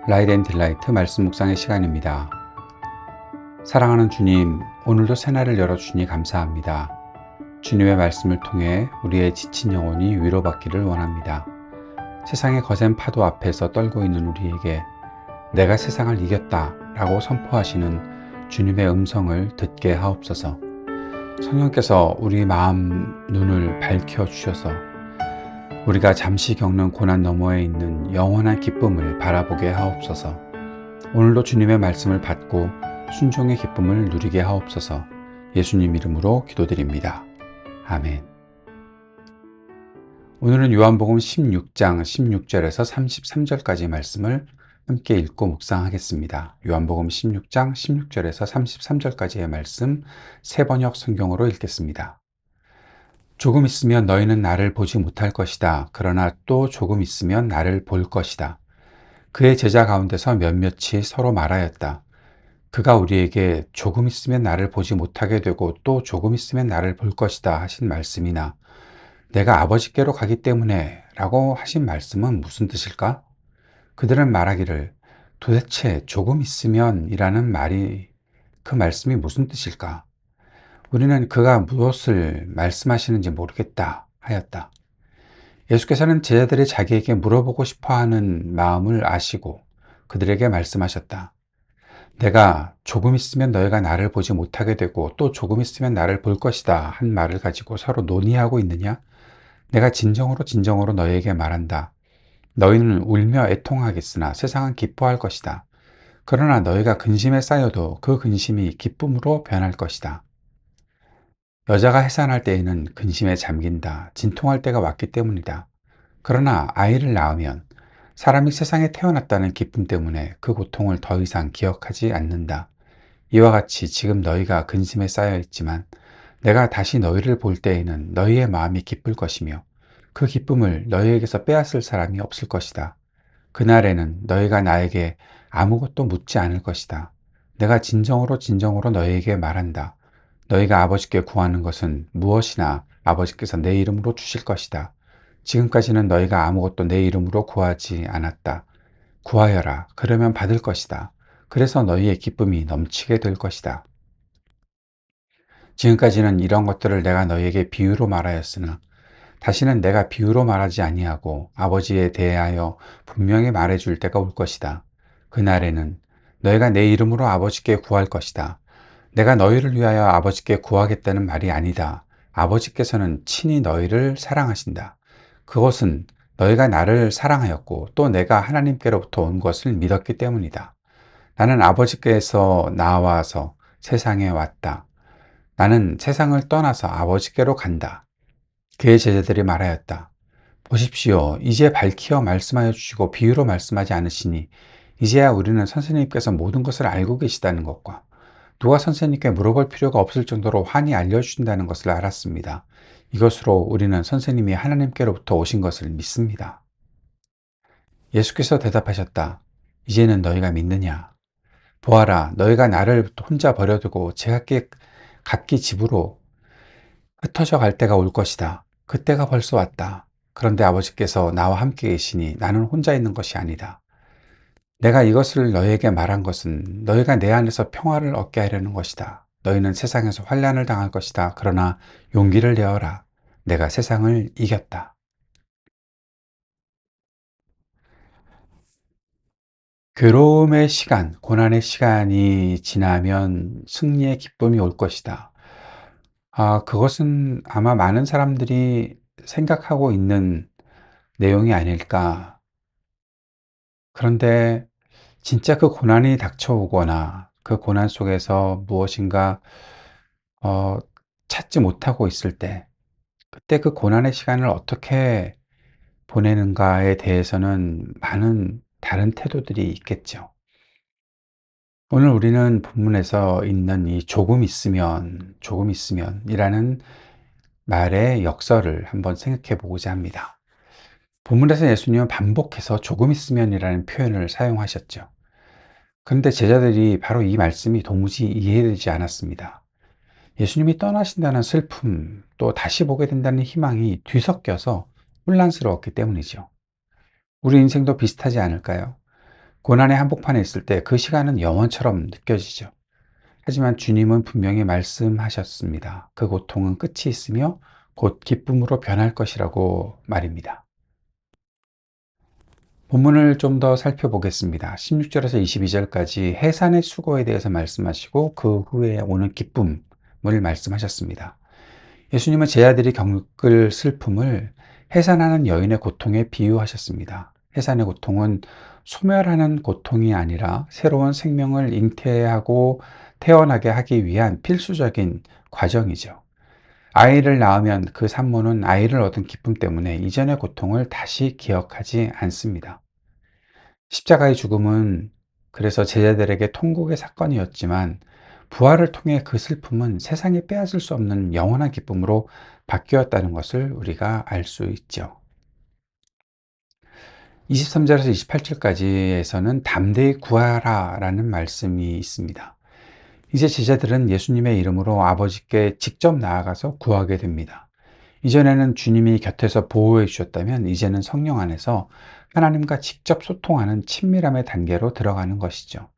라이드 앤 딜라이트 말씀 묵상의 시간입니다. 사랑하는 주님, 오늘도 새날을 열어주시니 감사합니다. 주님의 말씀을 통해 우리의 지친 영혼이 위로받기를 원합니다. 세상의 거센 파도 앞에서 떨고 있는 우리에게 내가 세상을 이겼다 라고 선포하시는 주님의 음성을 듣게 하옵소서. 성령께서 우리 마음 눈을 밝혀주셔서 우리가 잠시 겪는 고난 너머에 있는 영원한 기쁨을 바라보게 하옵소서. 오늘도 주님의 말씀을 받고 순종의 기쁨을 누리게 하옵소서. 예수님 이름으로 기도드립니다. 아멘. 오늘은 요한복음 16장 16절에서 33절까지 말씀을 함께 읽고 묵상하겠습니다. 요한복음 16장 16절에서 33절까지의 말씀 새번역 성경으로 읽겠습니다. 조금 있으면 너희는 나를 보지 못할 것이다. 그러나 또 조금 있으면 나를 볼 것이다. 그의 제자 가운데서 몇몇이 서로 말하였다. 그가 우리에게 조금 있으면 나를 보지 못하게 되고 또 조금 있으면 나를 볼 것이다 하신 말씀이나 내가 아버지께로 가기 때문에 라고 하신 말씀은 무슨 뜻일까? 그들은 말하기를 도대체 조금 있으면 이라는 말이 그 말씀이 무슨 뜻일까? 우리는 그가 무엇을 말씀하시는지 모르겠다 하였다. 예수께서는 제자들이 자기에게 물어보고 싶어 하는 마음을 아시고 그들에게 말씀하셨다. 내가 조금 있으면 너희가 나를 보지 못하게 되고 또 조금 있으면 나를 볼 것이다 한 말을 가지고 서로 논의하고 있느냐? 내가 진정으로 너희에게 말한다. 너희는 울며 애통하겠으나 세상은 기뻐할 것이다. 그러나 너희가 근심에 쌓여도 그 근심이 기쁨으로 변할 것이다. 여자가 해산할 때에는 근심에 잠긴다. 진통할 때가 왔기 때문이다. 그러나 아이를 낳으면 사람이 세상에 태어났다는 기쁨 때문에 그 고통을 더 이상 기억하지 않는다. 이와 같이 지금 너희가 근심에 쌓여 있지만 내가 다시 너희를 볼 때에는 너희의 마음이 기쁠 것이며 그 기쁨을 너희에게서 빼앗을 사람이 없을 것이다. 그날에는 너희가 나에게 아무것도 묻지 않을 것이다. 내가 진정으로 너희에게 말한다. 너희가 아버지께 구하는 것은 무엇이나 아버지께서 내 이름으로 주실 것이다. 지금까지는 너희가 아무것도 내 이름으로 구하지 않았다. 구하여라. 그러면 받을 것이다. 그래서 너희의 기쁨이 넘치게 될 것이다. 지금까지는 이런 것들을 내가 너희에게 비유로 말하였으나 다시는 내가 비유로 말하지 아니하고 아버지에 대하여 분명히 말해줄 때가 올 것이다. 그날에는 너희가 내 이름으로 아버지께 구할 것이다. 내가 너희를 위하여 아버지께 구하겠다는 말이 아니다. 아버지께서는 친히 너희를 사랑하신다. 그것은 너희가 나를 사랑하였고 또 내가 하나님께로부터 온 것을 믿었기 때문이다. 나는 아버지께서 나와서 세상에 왔다. 나는 세상을 떠나서 아버지께로 간다. 그의 제자들이 말하였다. 보십시오. 이제 밝히어 말씀하여 주시고 비유로 말씀하지 않으시니 이제야 우리는 선생님께서 모든 것을 알고 계시다는 것과 누가 선생님께 물어볼 필요가 없을 정도로 환히 알려주신다는 것을 알았습니다. 이것으로 우리는 선생님이 하나님께로부터 오신 것을 믿습니다. 예수께서 대답하셨다. 이제는 너희가 믿느냐? 보아라, 너희가 나를 혼자 버려두고 제각기 각기 집으로 흩어져 갈 때가 올 것이다. 그때가 벌써 왔다. 그런데 아버지께서 나와 함께 계시니 나는 혼자 있는 것이 아니다. 내가 이것을 너희에게 말한 것은 너희가 내 안에서 평화를 얻게 하려는 것이다. 너희는 세상에서 환난을 당할 것이다. 그러나 용기를 내어라. 내가 세상을 이겼다. 괴로움의 시간, 고난의 시간이 지나면 승리의 기쁨이 올 것이다. 그것은 아마 많은 사람들이 생각하고 있는 내용이 아닐까. 그런데 진짜 그 고난이 닥쳐오거나 그 고난 속에서 무엇인가 어, 찾지 못하고 있을 때, 그때 그 고난의 시간을 어떻게 보내는가에 대해서는 많은 다른 태도들이 있겠죠. 오늘 우리는 본문에서 있는 이 조금 있으면이라는 말의 역설을 한번 생각해 보고자 합니다. 본문에서 예수님은 반복해서 조금 있으면이라는 표현을 사용하셨죠. 그런데 제자들이 바로 이 말씀이 도무지 이해되지 않았습니다. 예수님이 떠나신다는 슬픔, 또 다시 보게 된다는 희망이 뒤섞여서 혼란스러웠기 때문이죠. 우리 인생도 비슷하지 않을까요? 고난의 한복판에 있을 때 그 시간은 영원처럼 느껴지죠. 하지만 주님은 분명히 말씀하셨습니다. 그 고통은 끝이 있으며 곧 기쁨으로 변할 것이라고 말입니다. 본문을 좀 더 살펴보겠습니다. 16절에서 22절까지 해산의 수고에 대해서 말씀하시고 그 후에 오는 기쁨을 말씀하셨습니다. 예수님은 제 아들이 겪을 슬픔을 해산하는 여인의 고통에 비유하셨습니다. 해산의 고통은 소멸하는 고통이 아니라 새로운 생명을 잉태하고 태어나게 하기 위한 필수적인 과정이죠. 아이를 낳으면 그 산모는 아이를 얻은 기쁨 때문에 이전의 고통을 다시 기억하지 않습니다. 십자가의 죽음은 그래서 제자들에게 통곡의 사건이었지만 부활을 통해 그 슬픔은 세상에 빼앗을 수 없는 영원한 기쁨으로 바뀌었다는 것을 우리가 알 수 있죠. 23절에서 28절까지에서는 담대히 구하라 라는 말씀이 있습니다. 이제 제자들은 예수님의 이름으로 아버지께 직접 나아가서 구하게 됩니다. 이전에는 주님이 곁에서 보호해 주셨다면 이제는 성령 안에서 하나님과 직접 소통하는 친밀함의 단계로 들어가는 것이죠.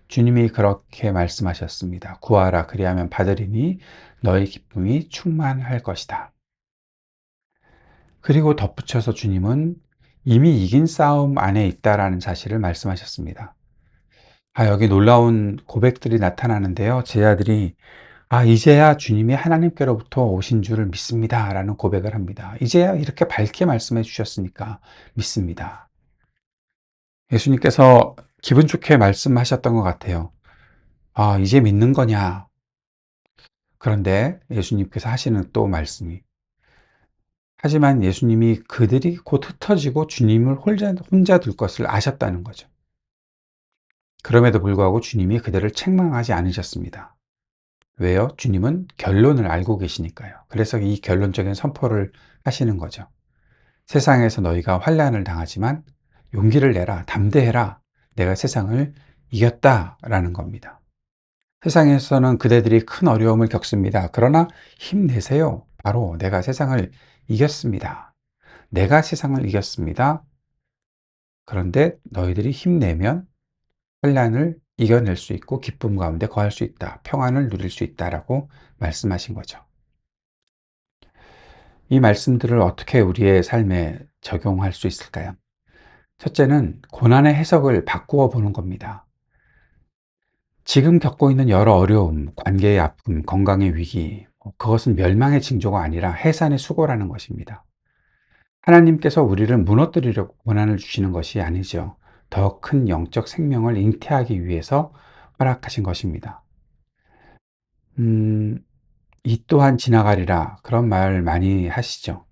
주님이 그렇게 말씀하셨습니다. 구하라 그리하면 받으리니 너의 기쁨이 충만할 것이다. 그리고 덧붙여서 주님은 이미 이긴 싸움 안에 있다라는 사실을 말씀하셨습니다. 여기 놀라운 고백들이 나타나는데요. 제 아들이 이제야 주님이 하나님께로부터 오신 줄을 믿습니다. 라는 고백을 합니다. 이제야 이렇게 밝게 말씀해 주셨으니까 믿습니다. 예수님께서 기분 좋게 말씀하셨던 것 같아요. 이제 믿는 거냐? 그런데 예수님께서 하시는 또 말씀이 하지만 예수님이 그들이 곧 흩어지고 주님을 혼자 둘 것을 아셨다는 거죠. 그럼에도 불구하고 주님이 그들을 책망하지 않으셨습니다. 왜요? 주님은 결론을 알고 계시니까요. 그래서 이 결론적인 선포를 하시는 거죠. 세상에서 너희가 환난을 당하지만 용기를 내라, 담대해라. 내가 세상을 이겼다라는 겁니다. 세상에서는 그대들이 큰 어려움을 겪습니다. 그러나 힘내세요. 바로 내가 세상을 이겼습니다. 내가 세상을 이겼습니다. 그런데 너희들이 힘내면 환난을 이겨낼 수 있고 기쁨 가운데 거할 수 있다. 평안을 누릴 수 있다라고 말씀하신 거죠. 이 말씀들을 어떻게 우리의 삶에 적용할 수 있을까요? 첫째는 고난의 해석을 바꾸어 보는 겁니다. 지금 겪고 있는 여러 어려움, 관계의 아픔, 건강의 위기, 그것은 멸망의 징조가 아니라 해산의 수고라는 것입니다. 하나님께서 우리를 무너뜨리려고 고난을 주시는 것이 아니죠. 더 큰 영적 생명을 잉태하기 위해서 허락하신 것입니다. 음, 이 또한 지나가리라 그런 말 많이 하시죠.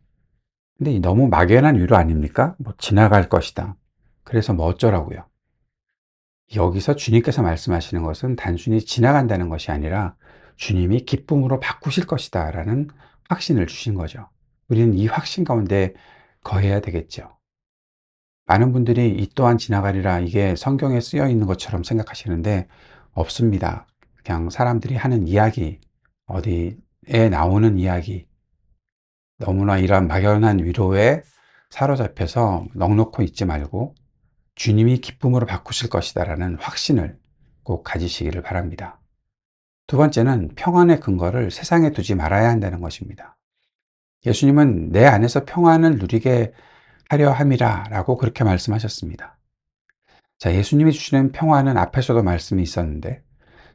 근데 너무 막연한 위로 아닙니까? 뭐 지나갈 것이다. 그래서 뭐 어쩌라고요? 여기서 주님께서 말씀하시는 것은 단순히 지나간다는 것이 아니라 주님이 기쁨으로 바꾸실 것이다 라는 확신을 주신 거죠. 우리는 이 확신 가운데 거해야 되겠죠. 많은 분들이 이 또한 지나가리라 이게 성경에 쓰여 있는 것처럼 생각하시는데 없습니다. 그냥 사람들이 하는 이야기, 어디에 나오는 이야기, 너무나 이러한 막연한 위로에 사로잡혀서 넋놓고 있지 말고 주님이 기쁨으로 바꾸실 것이다라는 확신을 꼭 가지시기를 바랍니다. 두 번째는 평안의 근거를 세상에 두지 말아야 한다는 것입니다. 예수님은 내 안에서 평안을 누리게 하려 함이라 라고 그렇게 말씀하셨습니다. 자, 예수님이 주시는 평안은 앞에서도 말씀이 있었는데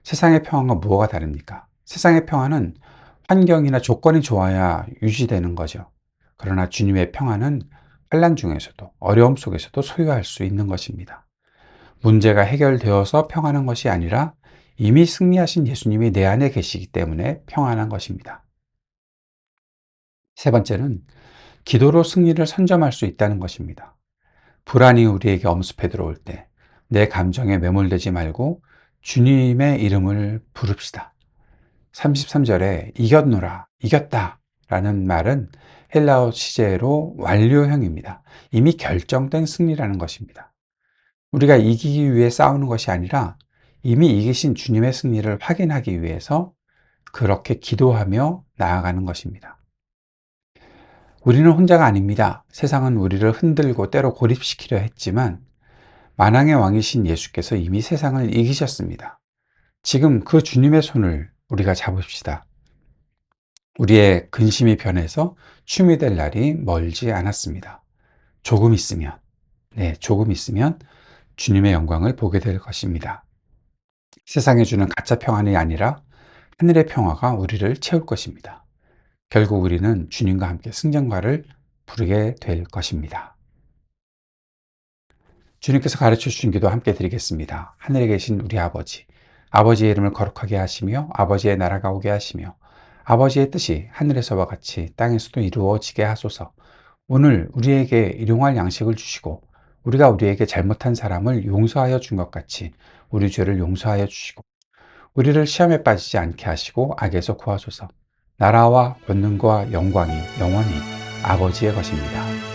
세상의 평안과 무엇가 다릅니까? 세상의 평안은 환경이나 조건이 좋아야 유지되는 거죠. 그러나 주님의 평안은 환난 중에서도 어려움 속에서도 소유할 수 있는 것입니다. 문제가 해결되어서 평안한 것이 아니라 이미 승리하신 예수님이 내 안에 계시기 때문에 평안한 것입니다. 세 번째는 기도로 승리를 선점할 수 있다는 것입니다. 불안이 우리에게 엄습해 들어올 때 내 감정에 매몰되지 말고 주님의 이름을 부릅시다. 33절에 이겼노라, 이겼다 라는 말은 헬라어 시제로 완료형입니다. 이미 결정된 승리라는 것입니다. 우리가 이기기 위해 싸우는 것이 아니라 이미 이기신 주님의 승리를 확인하기 위해서 그렇게 기도하며 나아가는 것입니다. 우리는 혼자가 아닙니다. 세상은 우리를 흔들고 때로 고립시키려 했지만 만왕의 왕이신 예수께서 이미 세상을 이기셨습니다. 지금 그 주님의 손을 우리가 잡읍시다. 우리의 근심이 변해서 춤이 될 날이 멀지 않았습니다. 조금 있으면, 조금 있으면 주님의 영광을 보게 될 것입니다. 세상에 주는 가짜 평안이 아니라 하늘의 평화가 우리를 채울 것입니다. 결국 우리는 주님과 함께 승전가를 부르게 될 것입니다. 주님께서 가르쳐 주신 기도 함께 드리겠습니다. 하늘에 계신 우리 아버지, 아버지의 이름을 거룩하게 하시며 아버지의 나라가 오게 하시며 아버지의 뜻이 하늘에서와 같이 땅에서도 이루어지게 하소서. 오늘 우리에게 일용할 양식을 주시고 우리가 우리에게 잘못한 사람을 용서하여 준 것 같이 우리 죄를 용서하여 주시고 우리를 시험에 빠지지 않게 하시고 악에서 구하소서. 나라와 권능과 영광이 영원히 아버지의 것입니다.